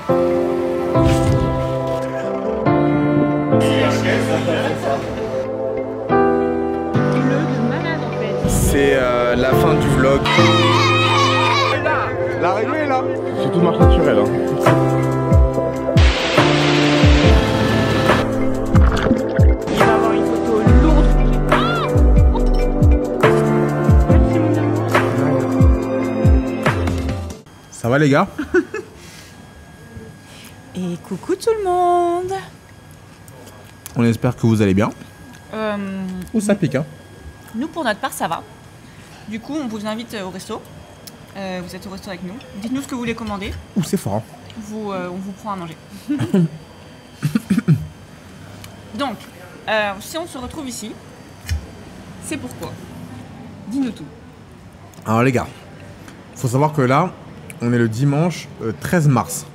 C'est la fin du vlog. L'arrivée est là. C'est tout marche naturel. Hein. Il va avoir une photo lourde. Ça va les gars? Et coucou tout le monde. On espère que vous allez bien. Ou ça pique hein. Nous pour notre part ça va. Du coup on vous invite au resto. Vous êtes au resto avec nous. Dites-nous ce que vous voulez commander. Ouh c'est fort. Hein. On vous prend à manger. Donc, si on se retrouve ici, c'est pourquoi. Dis-nous tout. Alors les gars, faut savoir que là, on est le dimanche 13 mars.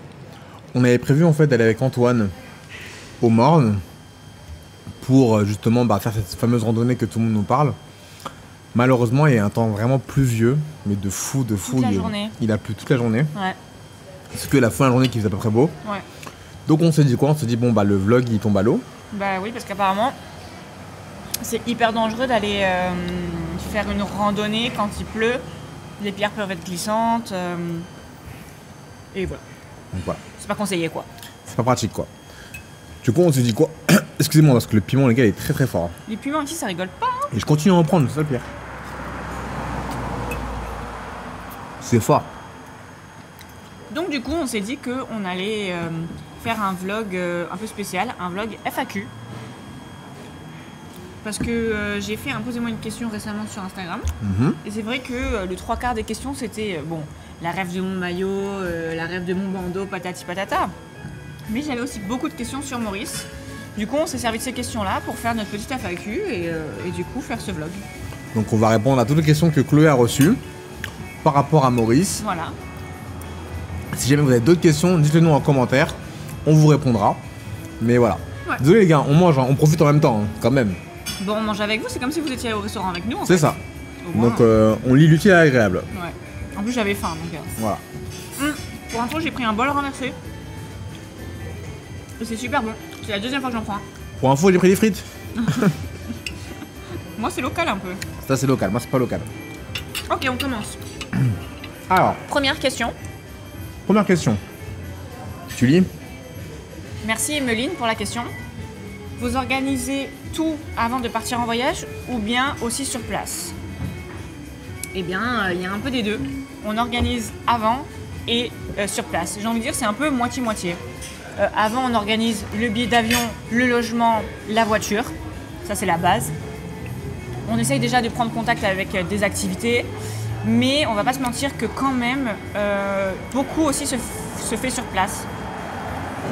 On avait prévu en fait d'aller avec Antoine au Morne pour justement faire cette fameuse randonnée que tout le monde nous parle. Malheureusement, il y a un temps vraiment pluvieux, mais de fou. Toute la journée. Il a plu toute la journée. Ouais. C'est que la fin de la journée qui faisait à peu près beau. Ouais. Donc on s'est dit quoi? On s'est dit bon bah le vlog il tombe à l'eau. Bah oui, parce qu'apparemment, c'est hyper dangereux d'aller faire une randonnée quand il pleut. Les pierres peuvent être glissantes. Et voilà. Donc voilà. C'est pas conseillé quoi. C'est pas pratique quoi. Du coup on s'est dit quoi? Excusez-moi parce que le piment les gars il est très très fort. Les piments ici ça rigole pas. Hein. Et je continue à en prendre, c'est ça le pire. C'est fort. Donc du coup on s'est dit qu'on allait faire un vlog un peu spécial, un vlog FAQ. Parce que j'ai fait un posez-moi une question récemment sur Instagram. Et c'est vrai que le 3/4 des questions c'était bon, la rêve de mon maillot, la rêve de mon bandeau, patati patata. Mais j'avais aussi beaucoup de questions sur Maurice. Du coup on s'est servi de ces questions là pour faire notre petite FAQ et du coup faire ce vlog. Donc on va répondre à toutes les questions que Chloé a reçues par rapport à Maurice. Voilà. Si jamais vous avez d'autres questions, dites-le nous en commentaire, on vous répondra. Mais voilà. Ouais. Désolé les gars, on mange, hein, on profite en même temps, hein, quand même. Bon, on mange avec vous, c'est comme si vous étiez au restaurant avec nous. C'est ça. Au moins, Donc on lit l'utile à l'agréable. ouais. En plus j'avais faim donc. Voilà. Pour info, j'ai pris un bol renversé. Et c'est super bon. C'est la deuxième fois que j'en prends un. Pour info, j'ai pris des frites. Moi c'est local un peu. Ça c'est local, moi c'est pas local. Ok, on commence. Alors, Première question. première question. Tu lis? Merci Emeline pour la question. Vous organisez tout avant de partir en voyage ou bien aussi sur place? Eh bien, il y a un peu des deux. On organise avant et sur place. J'ai envie de dire c'est un peu moitié-moitié. Avant, on organise le billet d'avion, le logement, la voiture. Ça, c'est la base. On essaye déjà de prendre contact avec des activités. Mais on va pas se mentir que quand même, beaucoup aussi se fait sur place.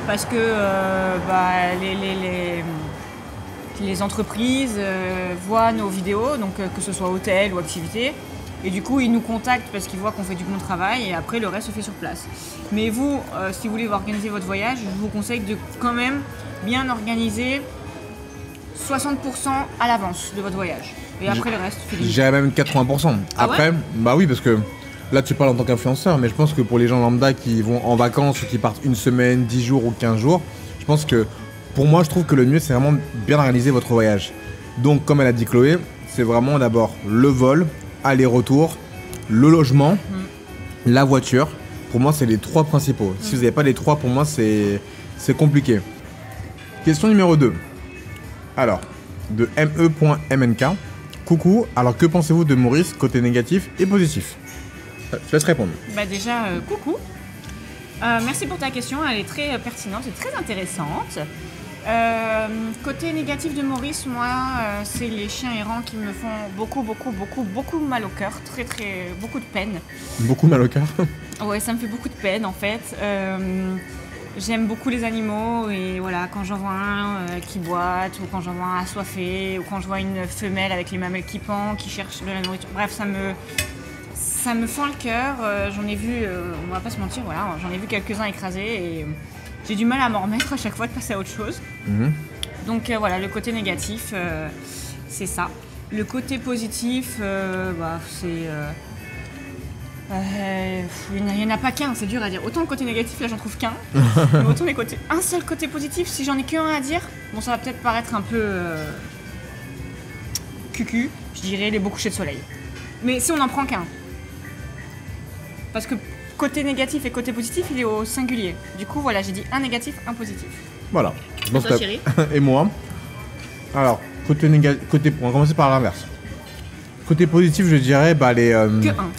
Parce que les entreprises voient nos vidéos, donc que ce soit hôtel ou activité. Et du coup, ils nous contactent parce qu'ils voient qu'on fait du bon travail et après, le reste se fait sur place. Mais vous, si vous voulez organiser votre voyage, je vous conseille de quand même bien organiser 60% à l'avance de votre voyage. Et après, le reste, faites. J'irais même 80%. Ah Après, ouais, bah oui, parce que là tu parles en tant qu'influenceur, mais je pense que pour les gens lambda qui vont en vacances ou qui partent une semaine, 10 jours ou 15 jours, je pense que pour moi, je trouve que le mieux c'est vraiment bien organiser votre voyage. Donc, comme elle a dit Chloé, c'est vraiment d'abord le vol, aller-retour, le logement, la voiture. Pour moi, c'est les trois principaux. Si vous n'avez pas les trois, pour moi, c'est compliqué. Question numéro 2. Alors, de me.mnk. Coucou, alors que pensez-vous de Maurice côté négatif et positif? Je laisse répondre. Bah déjà, coucou. Merci pour ta question, elle est très pertinente et très intéressante. Côté négatif de Maurice, moi, c'est les chiens errants qui me font beaucoup mal au cœur, beaucoup de peine. Beaucoup mal au cœur. Ouais, ça me fait beaucoup de peine en fait. J'aime beaucoup les animaux et voilà, quand j'en vois un qui boite, ou quand j'en vois un assoiffé, ou quand je vois une femelle avec les mamelles qui pendent, qui cherche de la nourriture, bref, ça me fend le cœur. J'en ai vu, on va pas se mentir, voilà, j'en ai vu quelques-uns écrasés et j'ai du mal à m'en remettre à chaque fois de passer à autre chose. Donc voilà, le côté négatif, c'est ça. Le côté positif, c'est Il n'y en a pas qu'un, c'est dur à dire. Autant le côté négatif, là j'en trouve qu'un. Mais autant les côtés. Un seul côté positif, si j'en ai qu'un à dire, bon, ça va peut-être paraître un peu. Cucu, je dirais les beaux couchers de soleil. Mais si on n'en prend qu'un. Parce que côté négatif et côté positif, il est au singulier. Du coup, voilà, j'ai dit un négatif, un positif. Voilà. Et toi, chérie ? Et moi. Alors, côté négatif. On va commencer par l'inverse. Côté positif, je dirais les. Que un.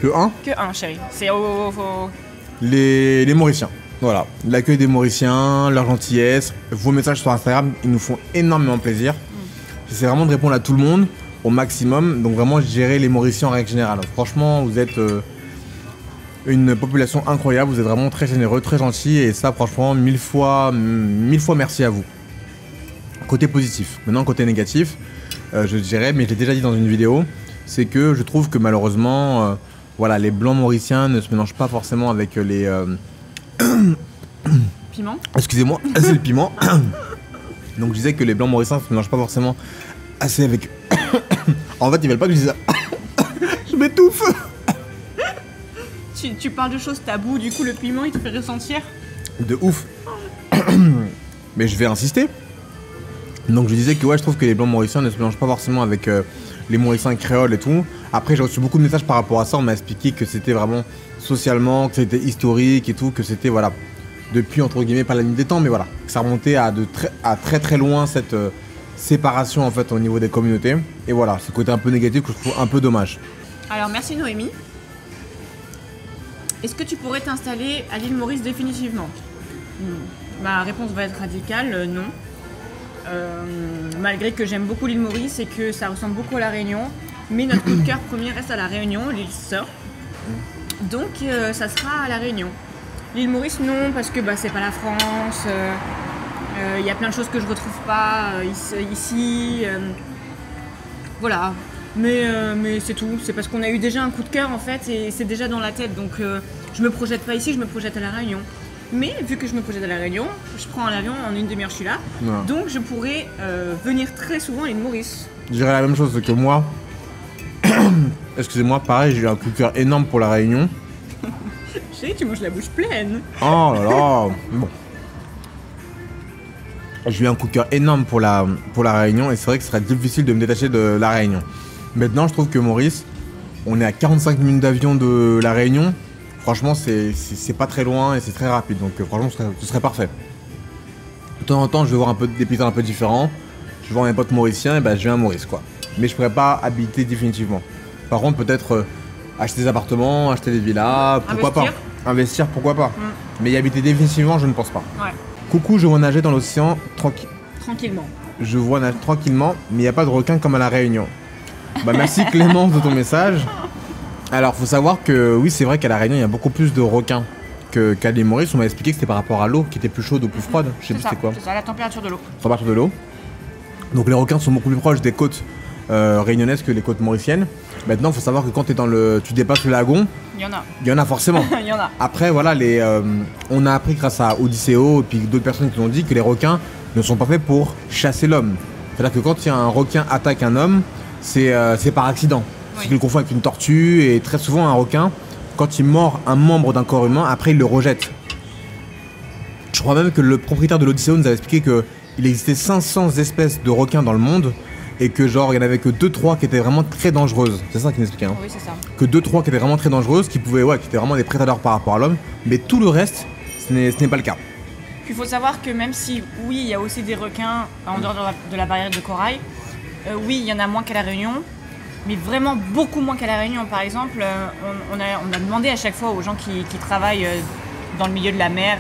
Que un ? Que un, chérie. C'est les Mauriciens. Voilà. L'accueil des Mauriciens, leur gentillesse, vos messages sur Instagram, ils nous font énormément plaisir. C'est vraiment de répondre à tout le monde au maximum. Donc vraiment, je dirais les Mauriciens en règle générale. Franchement, vous êtes une population incroyable. Vous êtes vraiment très généreux, très gentils. Et ça, franchement, mille fois merci à vous. Côté positif. Maintenant, côté négatif, je dirais, mais je l'ai déjà dit dans une vidéo, c'est que je trouve que malheureusement, voilà, les blancs mauriciens ne se mélangent pas forcément avec les... Piment. Excusez-moi, c'est le piment. Donc je disais que les blancs mauriciens ne se mélangent pas forcément assez avec... En fait, ils veulent pas que je dise ça. Je m'étouffe. Tu parles de choses taboues, du coup le piment il te fait ressentir. De ouf. Mais je vais insister. Donc je disais que ouais, je trouve que les blancs mauriciens ne se mélangent pas forcément avec les mauriciens créoles et tout. Après j'ai reçu beaucoup de messages par rapport à ça, on m'a expliqué que c'était vraiment socialement, que c'était historique et tout, que c'était voilà, depuis entre guillemets pas la nuit des temps, mais voilà, que ça remontait à très très loin cette séparation en fait au niveau des communautés. Et voilà, c'est le côté un peu négatif que je trouve un peu dommage. Alors merci Noémie. Est-ce que tu pourrais t'installer à l'île Maurice définitivement ? Ma réponse va être radicale, non. Malgré que j'aime beaucoup l'île Maurice et que ça ressemble beaucoup à la Réunion, mais notre coup de cœur premier reste à la Réunion, l'île sœur. Donc ça sera à la Réunion. L'île Maurice non, parce que c'est pas la France. Il y a plein de choses que je retrouve pas ici. Voilà. Mais c'est tout. C'est parce qu'on a eu déjà un coup de cœur en fait et c'est déjà dans la tête. Donc je me projette pas ici, je me projette à la Réunion. Mais vu que je me projette à la Réunion, je prends un avion, en une demi-heure je suis là. Ouais. Donc je pourrais venir très souvent à l'île Maurice. Je dirais la même chose que moi. Excusez-moi, pareil, j'ai eu un coup de cœur énorme pour la Réunion. Chérie, tu manges la bouche pleine. Oh là là. Bon. J'ai eu un coup de cœur énorme pour la Réunion et c'est vrai que ce serait difficile de me détacher de la Réunion. Maintenant, je trouve que Maurice, on est à 45 minutes d'avion de la Réunion. Franchement, c'est pas très loin et c'est très rapide, donc franchement, ce serait parfait. De temps en temps, je vais voir des paysages un peu différents. Je vais voir mes potes mauriciens et je viens à Maurice, quoi. Mais je pourrais pas habiter définitivement. Par contre, peut-être acheter des appartements, acheter des villas, pourquoi pas. Investir, pourquoi pas. Mais y habiter définitivement, je ne pense pas. Ouais. Coucou, je vois nager dans l'océan tranquillement. Je vois nager tranquillement, mais il n'y a pas de requin comme à la Réunion. Merci Clémence de ton message. Alors, faut savoir que oui, c'est vrai qu'à la Réunion, il y a beaucoup plus de requins qu'à l'île Maurice. On m'a expliqué que c'était par rapport à l'eau qui était plus chaude ou plus froide. Je sais plus c'était quoi. C'est ça, la température de l'eau. Température de l'eau. Donc les requins sont beaucoup plus proches des côtes réunionnaises que les côtes mauriciennes. Maintenant, il faut savoir que quand tu dépasses le lagon, il y en a. Il y en a forcément. Il y en a. Après, voilà, on a appris grâce à Odysséo et puis d'autres personnes qui nous ont dit que les requins ne sont pas faits pour chasser l'homme. C'est-à-dire que quand un requin attaque un homme, c'est par accident. Oui. C'est qu'il le confond avec une tortue et très souvent un requin, quand il mord un membre d'un corps humain, après il le rejette. Je crois même que le propriétaire de l'Odysséo nous avait expliqué qu'il existait 500 espèces de requins dans le monde et que genre il n'y en avait que 2-3 qui étaient vraiment très dangereuses. C'est ça qu'il m'expliquait. Hein. Oui, c'est ça. Que 2-3 qui étaient vraiment très dangereuses, qui étaient vraiment des prédateurs par rapport à l'homme, mais tout le reste, ce n'est pas le cas. Puis il faut savoir que même si, oui, il y a aussi des requins en dehors de la barrière de corail, oui, il y en a moins qu'à la Réunion, mais vraiment beaucoup moins qu'à la Réunion. Par exemple, on a demandé à chaque fois aux gens qui travaillent dans le milieu de la mer,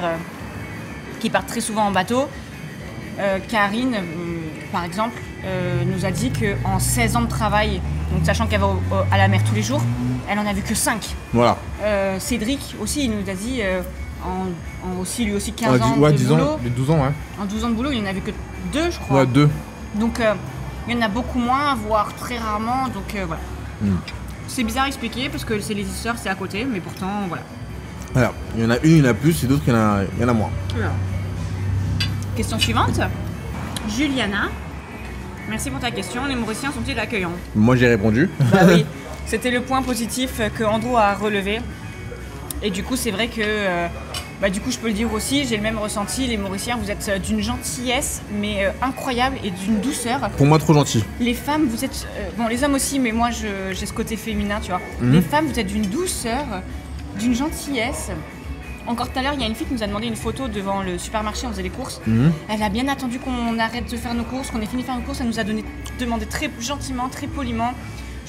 qui partent très souvent en bateau. Karine, par exemple, nous a dit qu'en 16 ans de travail, donc sachant qu'elle va à la mer tous les jours, elle en a vu que 5. Voilà. Cédric aussi, il nous a dit, lui aussi 15 ans de boulot. 12 ans, ouais. En 12 ans de boulot, il n'en a vu que 2, je crois. Ouais, 2. Donc, il y en a beaucoup moins, voire très rarement, donc voilà. C'est bizarre à expliquer parce que c'est les histoires, c'est à côté, mais pourtant, voilà. Alors, il y en a une, il y en a plus, et d'autres, il y en a moins. Voilà. Question suivante. Juliana, merci pour ta question. Les Mauriciens sont-ils accueillants ? Moi, j'ai répondu. Bah oui. C'était le point positif que Andrew a relevé. Et du coup, c'est vrai que, du coup, je peux le dire aussi, j'ai le même ressenti. Les Mauriciens, vous êtes d'une gentillesse, mais incroyable et d'une douceur. Pour moi, trop gentil. Les femmes, vous êtes... bon, les hommes aussi, mais moi, j'ai ce côté féminin, tu vois. Les femmes, vous êtes d'une douceur, d'une gentillesse. Encore tout à l'heure, il y a une fille qui nous a demandé une photo devant le supermarché, on faisait les courses. Elle a bien attendu qu'on arrête de faire nos courses, qu'on ait fini de faire nos courses. Elle nous a demandé très gentiment, très poliment.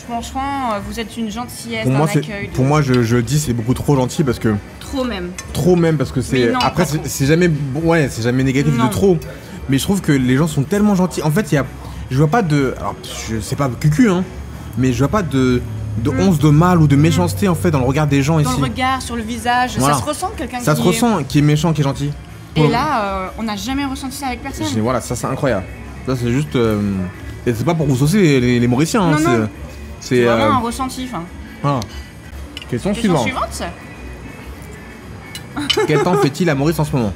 Franchement, vous êtes une gentillesse, pour un moi, accueil. Pour moi, je le dis, c'est beaucoup trop gentil parce que... Trop même. Trop même parce que c'est... Non, après, c'est jamais... Ouais, c'est jamais négatif de trop. Mais je trouve que les gens sont tellement gentils. En fait, je vois pas de... Alors, c'est pas cucu, hein. Mais je vois pas de once de mal ou de méchanceté en fait dans le regard des gens ici. Dans le regard, sur le visage, voilà. Ça se ressent quelqu'un ça se ressent qui est méchant, qui est gentil. Et là, on n'a jamais ressenti ça avec personne. Voilà, ça c'est incroyable. Ça c'est juste... Et c'est pas pour vous saucer les Mauriciens. Non, hein, non. C'est vraiment un ressenti. Voilà. Question suivante. Quel temps fait-il à Maurice en ce moment?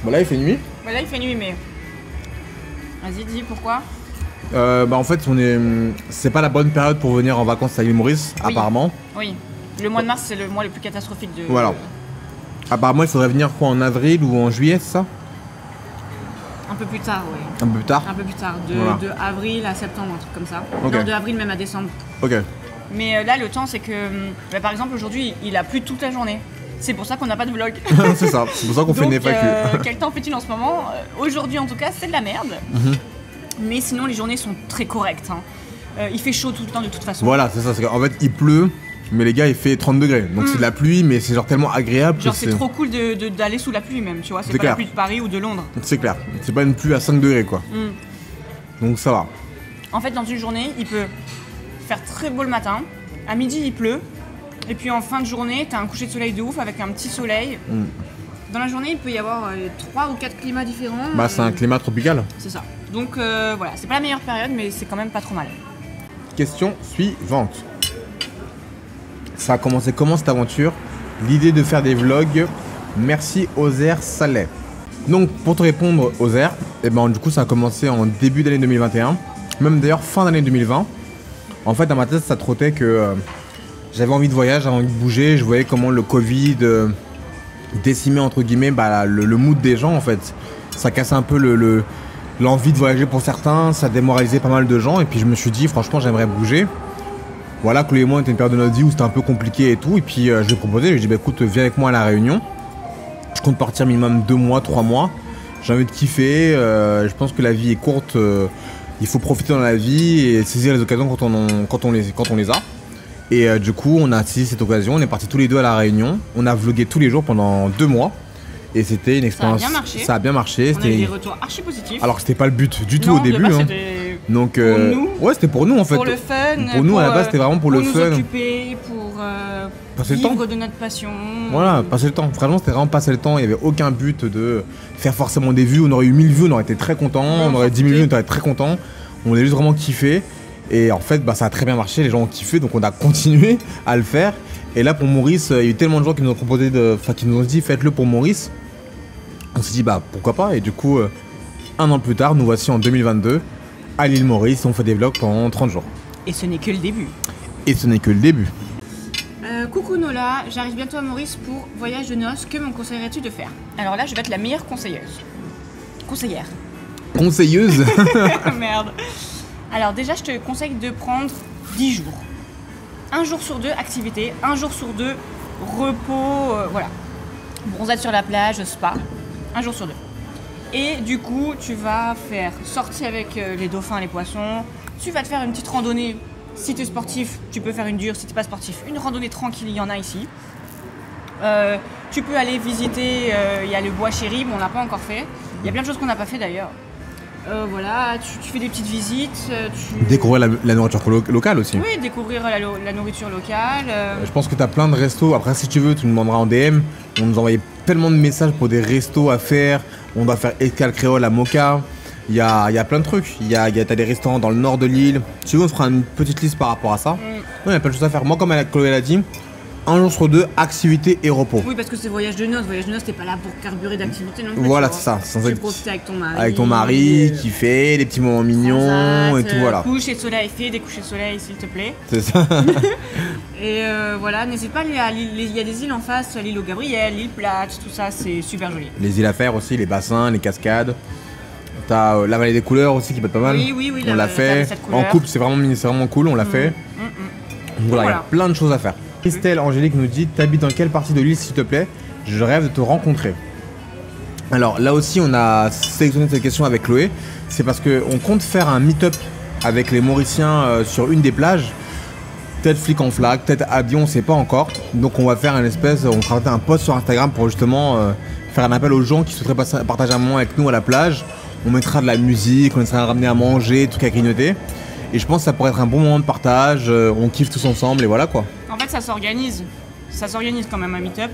Bon là il fait nuit. Bah là il fait nuit mais... Vas-y dis pourquoi. En fait c'est pas la bonne période pour venir en vacances à l'île Maurice, apparemment. Oui, le mois de mars c'est le mois le plus catastrophique de... Voilà. Apparemment il faudrait venir quoi en avril ou en juillet, c'est ça? Un peu plus tard, oui. Un peu plus tard? Un peu plus tard, de avril à septembre, un truc comme ça. Okay. Non, de avril même à décembre. Ok. Mais là le temps c'est que, par exemple aujourd'hui il a plu toute la journée. C'est pour ça qu'on n'a pas de vlog. C'est ça, c'est pour ça qu'on fait une FAQ. Quel temps fait-il en ce moment? Aujourd'hui en tout cas c'est de la merde. Mais sinon les journées sont très correctes. Il fait chaud tout le temps de toute façon. Voilà, c'est ça. En fait il pleut, mais les gars il fait 30 degrés. Donc c'est de la pluie, mais c'est genre tellement agréable. Genre c'est trop cool d'aller sous la pluie même, tu vois. C'est pas clair. La pluie de Paris ou de Londres. C'est clair, c'est pas une pluie à 5 degrés quoi. Donc ça va. En fait dans une journée il peut faire très beau le matin. À midi il pleut. Et puis en fin de journée, t'as un coucher de soleil de ouf avec un petit soleil. Dans la journée, il peut y avoir 3 ou 4 climats différents. Bah c'est un climat tropical. C'est ça. Donc voilà, c'est pas la meilleure période, mais c'est quand même pas trop mal. Question suivante. Ça a commencé comment cette aventure? L'idée de faire des vlogs. Merci Ozer Saleh. Donc pour te répondre Ozer, du coup ça a commencé en début d'année 2021. Même d'ailleurs fin d'année 2020. En fait dans ma tête ça trottait que... j'avais envie de voyage, j'avais envie de bouger, je voyais comment le Covid décimait entre guillemets le mood des gens en fait. Ça cassait un peu l'envie de voyager pour certains, ça démoralisait pas mal de gens et puis je me suis dit franchement j'aimerais bouger. Voilà, Chloé et moi on était une période de notre vie où c'était un peu compliqué et tout et puis je lui ai proposé, je lui ai dit écoute viens avec moi à la Réunion. Je compte partir minimum 2 mois, 3 mois. J'ai envie de kiffer, je pense que la vie est courte, il faut profiter dans la vie et saisir les occasions quand on les a. Et du coup, on a saisi cette occasion, on est partis tous les deux à la Réunion. On a vlogué tous les jours pendant 2 mois. Et c'était une expérience... Ça a bien marché. Ça a bien marché. On a eu des retours archi positifs. Alors que c'était pas le but du tout au début. Donc, pour nous. Ouais, c'était pour nous en fait. Pour le fun. Pour nous à la base, c'était vraiment pour le fun. Pour nous occuper, pour passer le temps. Vivre de notre passion. Voilà, passer le temps. Vraiment, c'était vraiment passer le temps. Il n'y avait aucun but de faire forcément des vues. On aurait eu 1000 vues, on aurait été très content. On aurait 10 000 vues, on aurait été très content. On a juste vraiment kiffé. Et en fait, ça a très bien marché, les gens ont kiffé, donc on a continué à le faire. Et là, pour Maurice, il y a eu tellement de gens qui nous ont proposé qui nous ont dit faites-le pour Maurice. On s'est dit pourquoi pas. Et du coup, 1 an plus tard, nous voici en 2022 à l'île Maurice. On fait des vlogs pendant 30 jours. Et ce n'est que le début. Et ce n'est que le début. Coucou Nola, j'arrive bientôt à Maurice pour voyage de noces. Que me conseillerais-tu de faire? Alors là, je vais être la meilleure conseilleuse. Conseillère. Conseilleuse. Merde. Alors déjà, je te conseille de prendre 10 jours. 1 jour sur 2, activité. 1 jour sur 2, repos, voilà. Bronzade sur la plage, spa. 1 jour sur 2. Et du coup, tu vas faire sortie avec les dauphins, les poissons. Tu vas te faire une petite randonnée. Si tu es sportif, tu peux faire une dure. Si tu n'es pas sportif, une randonnée tranquille, il y en a ici. Tu peux aller visiter, il y a le bois chéri, mais on l'a pas encore fait. Il y a plein de choses qu'on n'a pas fait d'ailleurs. Voilà, tu fais des petites visites. Découvrir la nourriture locale aussi. Oui, découvrir la nourriture locale. Je pense que tu as plein de restos. Après, si tu veux, tu nous demanderas en DM. On nous envoyait tellement de messages pour des restos à faire. On doit faire escale créole à Moka. Il y a plein de trucs. T'as des restaurants dans le nord de l'île. Si tu veux, on fera une petite liste par rapport à ça. Il y a plein de choses à faire. Moi, comme Chloé l'a dit, un jour sur deux, activité et repos. Oui, parce que c'est voyage de noces. Voyage de noces, t'es pas là pour carburer d'activité non plus. Voilà, c'est ça. Tu profiter avec ton mari. Avec ton mari, kiffer, les petits moments mignons et tout, voilà. Coucher de soleil, fais des couchers de soleil, s'il te plaît. C'est ça. Et voilà, n'hésite pas, il y a des îles en face, l'île aux Gabriel, l'île Plate, tout ça, c'est super joli. Les îles à faire aussi, les bassins, les cascades. T'as la vallée des couleurs aussi qui peut être pas mal. Oui, on l'a fait. En couple, c'est vraiment cool, on l'a fait. Donc voilà, il y a plein de choses à faire. Christelle Angélique nous dit: t'habites dans quelle partie de l'île, s'il te plaît? Je rêve de te rencontrer. Alors là aussi, on a sélectionné cette question avec Chloé. C'est parce qu'on compte faire un meet-up avec les Mauriciens sur une des plages. Peut-être Flic en Flac, peut-être Abion, on sait pas encore. Donc on va faire on fera un post sur Instagram pour justement faire un appel aux gens qui souhaiteraient partager un moment avec nous à la plage. On mettra de la musique, on essaiera de ramener à manger, tout à grignoter. Et je pense que ça pourrait être un bon moment de partage, on kiffe tous ensemble et voilà quoi. En fait, ça s'organise quand même un meet-up.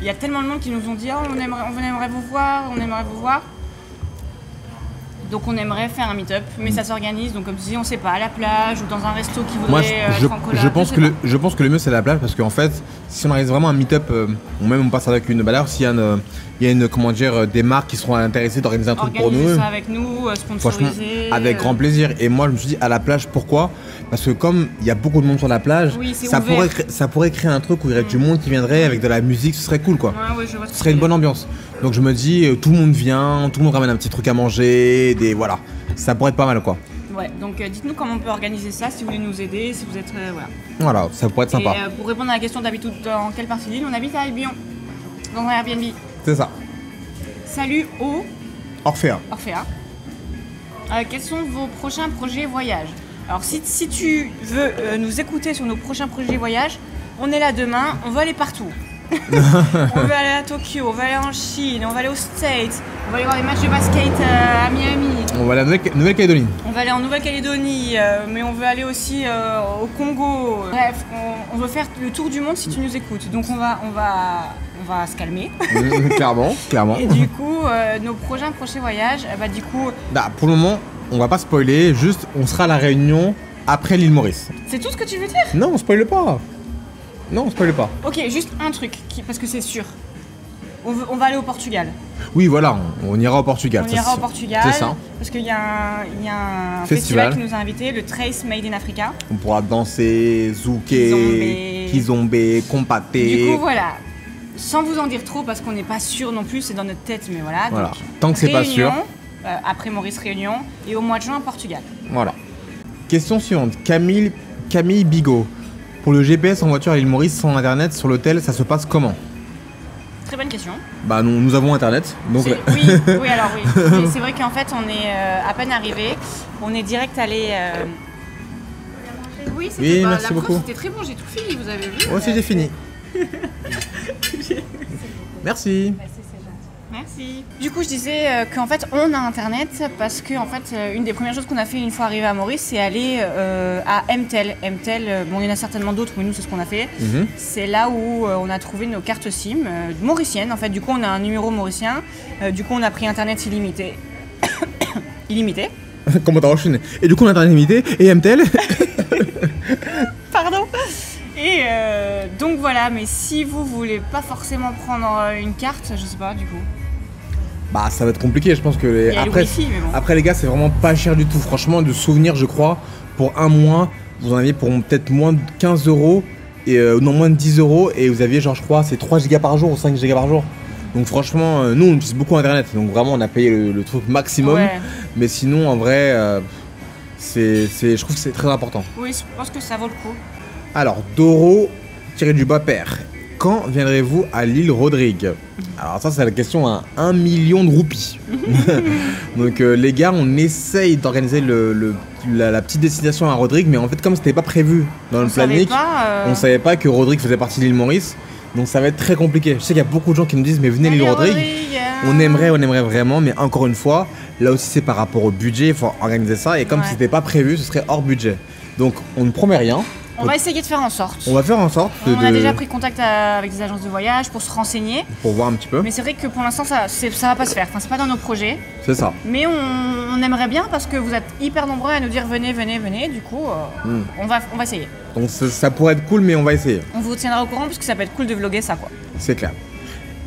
Il y a tellement de monde qui nous ont dit oh, on aimerait vous voir. Donc on aimerait faire un meet-up, mais ça s'organise. Donc comme tu dis, on sait pas, à la plage ou dans un resto qui voudrait être en collab. Je pense que le mieux c'est la plage parce qu'en fait, si on arrive vraiment à un meet-up, ou même on passe avec une valeur, s'il y a une comment dire, des marques qui seront intéressées d'organiser un truc pour nous. Organiser ça avec nous, sponsoriser. Avec grand plaisir. Et moi je me suis dit à la plage, pourquoi? Parce que comme il y a beaucoup de monde sur la plage, oui, ça pourrait créer un truc où il y aurait du monde qui viendrait avec de la musique, ce serait cool quoi. Ouais, je vois ce serait une bonne ambiance. Donc je me dis, tout le monde vient, tout le monde ramène un petit truc à manger, voilà. Ça pourrait être pas mal quoi. Ouais, donc dites-nous comment on peut organiser ça, si vous voulez nous aider, si vous êtes... voilà. Voilà, ça pourrait être sympa. Et pour répondre à la question d'habite dans quelle partie de l'île, on habite à Albion, dans un Airbnb. C'est ça. Salut au... Orphéa. Quels sont vos prochains projets voyages? Alors si tu veux nous écouter sur nos prochains projets voyages, on est là demain, on va aller partout. On va aller à Tokyo, on va aller en Chine, on va aller aux States, on va aller voir les matchs de basket à Miami. On va aller en Nouvelle-Calédonie. On va aller en Nouvelle-Calédonie, mais on veut aller aussi au Congo. Bref, on veut faire le tour du monde si tu nous écoutes. Donc on va se calmer. Clairement. Et du coup, nos prochains voyages, pour le moment, on va pas spoiler, juste on sera à la Réunion après l'île Maurice. C'est tout ce que tu veux dire? Non, on spoile pas. Ok, juste un truc, parce que c'est sûr. On va aller au Portugal. Oui, voilà, on ira au Portugal. C'est ça. Parce qu'il y a un festival qui nous a invités, le Trace Made in Africa. On pourra danser, zouker, kizombe, compater. Du coup, voilà. Sans vous en dire trop, parce qu'on n'est pas sûr non plus, c'est dans notre tête, mais voilà. Donc, tant que c'est pas sûr. Après Maurice Réunion, et au mois de juin, Portugal. Voilà. Question suivante. Camille Bigot. Pour le GPS en voiture à l'île Maurice sans internet sur l'hôtel, ça se passe comment? Très bonne question. Nous avons internet. Donc... Oui, c'est vrai qu'en fait on est à peine arrivé. On est direct allé. Oui, merci beaucoup. C'était très bon, j'ai tout fini, vous avez vu. Moi aussi j'ai fini. Merci. Merci. Du coup, je disais qu'en fait, on a Internet parce que en fait, une des premières choses qu'on a fait une fois arrivé à Maurice, c'est aller à MTEL. MTEL, il y en a certainement d'autres, mais nous, c'est ce qu'on a fait. C'est là où on a trouvé nos cartes SIM mauriciennes. En fait, du coup, on a un numéro mauricien. Du coup, on a pris Internet illimité. Illimité. Comment t'as enchaîné? Et du coup, on a Internet illimité et MTEL. Pardon. Et donc voilà, mais si vous voulez pas forcément prendre une carte, je sais pas, du coup. Ça va être compliqué, je pense que après les gars, c'est vraiment pas cher du tout. Franchement, de souvenirs, je crois, pour un mois, vous en aviez pour peut-être moins de 15 € et non moins de 10 € et vous aviez genre je crois c'est 3 gigas par jour ou 5 gigas par jour. Donc franchement, nous on utilise beaucoup internet, donc vraiment on a payé le truc maximum. Ouais. Mais sinon en vrai, je trouve que c'est très important. Oui, je pense que ça vaut le coup. Alors Doro-du-bas père. Quand viendrez-vous à l'île Rodrigue? Alors ça c'est la question à 1 million de roupies. Donc les gars, on essaye d'organiser la petite destination à Rodrigue, mais en fait comme c'était pas prévu dans le planning, on savait pas que Rodrigue faisait partie de l'île Maurice. Donc ça va être très compliqué. Je sais qu'il y a beaucoup de gens qui nous disent mais venez à l'île Rodrigue. On aimerait vraiment, mais encore une fois, là aussi c'est par rapport au budget, il faut organiser ça. Et comme c'était pas prévu, ce serait hors budget. Donc on ne promet rien. On va essayer de faire en sorte. On va faire en sorte. On a déjà pris contact avec des agences de voyage pour se renseigner. Pour voir un petit peu. Mais c'est vrai que pour l'instant, ça va pas se faire. Enfin, c'est pas dans nos projets. C'est ça. Mais on aimerait bien parce que vous êtes hyper nombreux à nous dire venez. Du coup, on va essayer. Donc ça pourrait être cool, mais on va essayer. On vous tiendra au courant parce que ça peut être cool de vlogger ça quoi. C'est clair.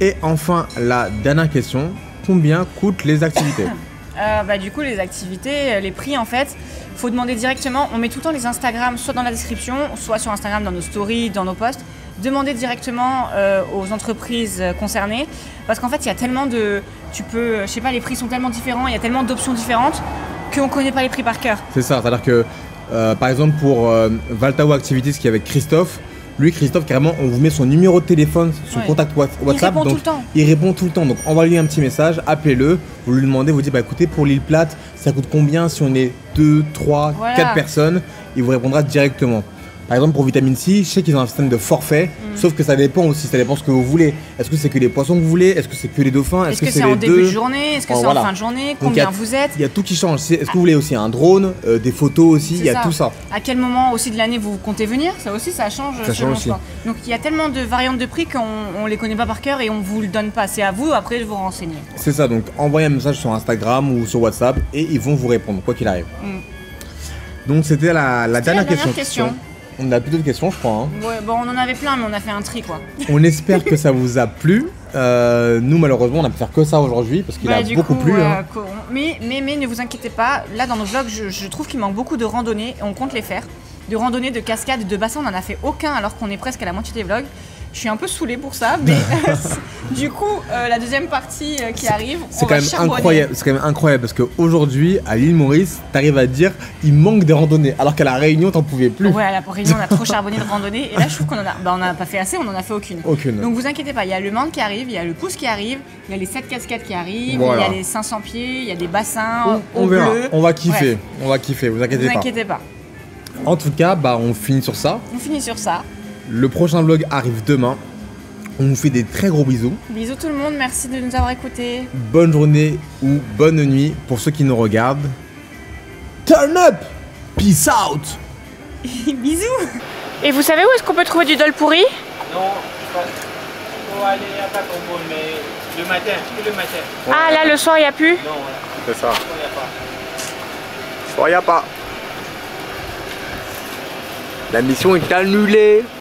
Et enfin, la dernière question, combien coûtent les activités? Du coup, les activités, les prix en fait, faut demander directement. On met tout le temps les Instagram soit dans la description, soit sur Instagram dans nos stories, dans nos posts. Demandez directement aux entreprises concernées parce qu'en fait, il y a tellement de. Tu peux, je sais pas, les prix sont tellement différents, il y a tellement d'options différentes qu'on connaît pas les prix par cœur. C'est ça, c'est-à-dire que par exemple pour Valtao Activities qui est avec Christophe, lui, Christophe, carrément, on vous met son numéro de téléphone, son contact WhatsApp. Il répond donc, tout le temps. Il répond tout le temps. Donc, envoyez-lui un petit message, appelez-le, vous lui demandez, vous dites, bah écoutez, pour l'île plate, ça coûte combien si on est 2, 3, 4 personnes? Il vous répondra directement. Par exemple, pour Vitamine C, je sais qu'ils ont un système de forfait, sauf que ça dépend aussi, ça dépend ce que vous voulez. Est-ce que c'est que les poissons que vous voulez? Est-ce que c'est que les dauphins? Est-ce que c'est en début de journée? Est-ce que c'est en fin de journée? Combien vous êtes? Il y a tout qui change. Est-ce que vous voulez aussi un drone, des photos aussi? Il y a tout ça. À quel moment aussi de l'année vous comptez venir? Ça aussi, ça change. Ça change aussi. Donc il y a tellement de variantes de prix qu'on les connaît pas par cœur et on vous le donne pas. C'est à vous après de vous renseigner. C'est ça, donc envoyez un message sur Instagram ou sur WhatsApp et ils vont vous répondre, quoi qu'il arrive. Donc c'était la dernière question. On n'a plus d'autres questions, je crois. Hein. Ouais, bon, on en avait plein, mais on a fait un tri, quoi. On espère que ça vous a plu. Nous, malheureusement, on a pu faire que ça aujourd'hui parce qu'il a beaucoup plu. Hein. Mais ne vous inquiétez pas. Là, dans nos vlogs, je trouve qu'il manque beaucoup de randonnées et on compte les faire. De randonnées, de cascades, de bassins, on n'en a fait aucun alors qu'on est presque à la moitié des vlogs. Je suis un peu saoulée pour ça, mais du coup, la deuxième partie qui arrive, c'est quand même incroyable. C'est quand même incroyable parce qu'aujourd'hui, à l'île Maurice, t'arrives à dire il manque des randonnées, alors qu'à la Réunion, t'en pouvais plus. Ouais, à la Réunion, on a trop charbonné de randonnées, et là, je trouve qu'on on a pas fait assez, on en a fait aucune. Donc vous inquiétez pas, il y a le Mans qui arrive, il y a le Pouce qui arrive, il y a les 7 cascades qui arrivent, il y a les 500 pieds, il y a des bassins. On verra, on va kiffer, on va kiffer, vous inquiétez pas. En tout cas, on finit sur ça. On finit sur ça. Le prochain vlog arrive demain. On vous fait des très gros bisous. Bisous tout le monde, merci de nous avoir écoutés. Bonne journée ou bonne nuit pour ceux qui nous regardent. Turn up! Peace out! Bisous! Et vous savez où est-ce qu'on peut trouver du dol pourri? Non, faut aller à Tacombol, mais le matin, que le matin. Ah là, le soir, il n'y a plus? Non, voilà. C'est ça. Il n'y a pas. La mission est annulée.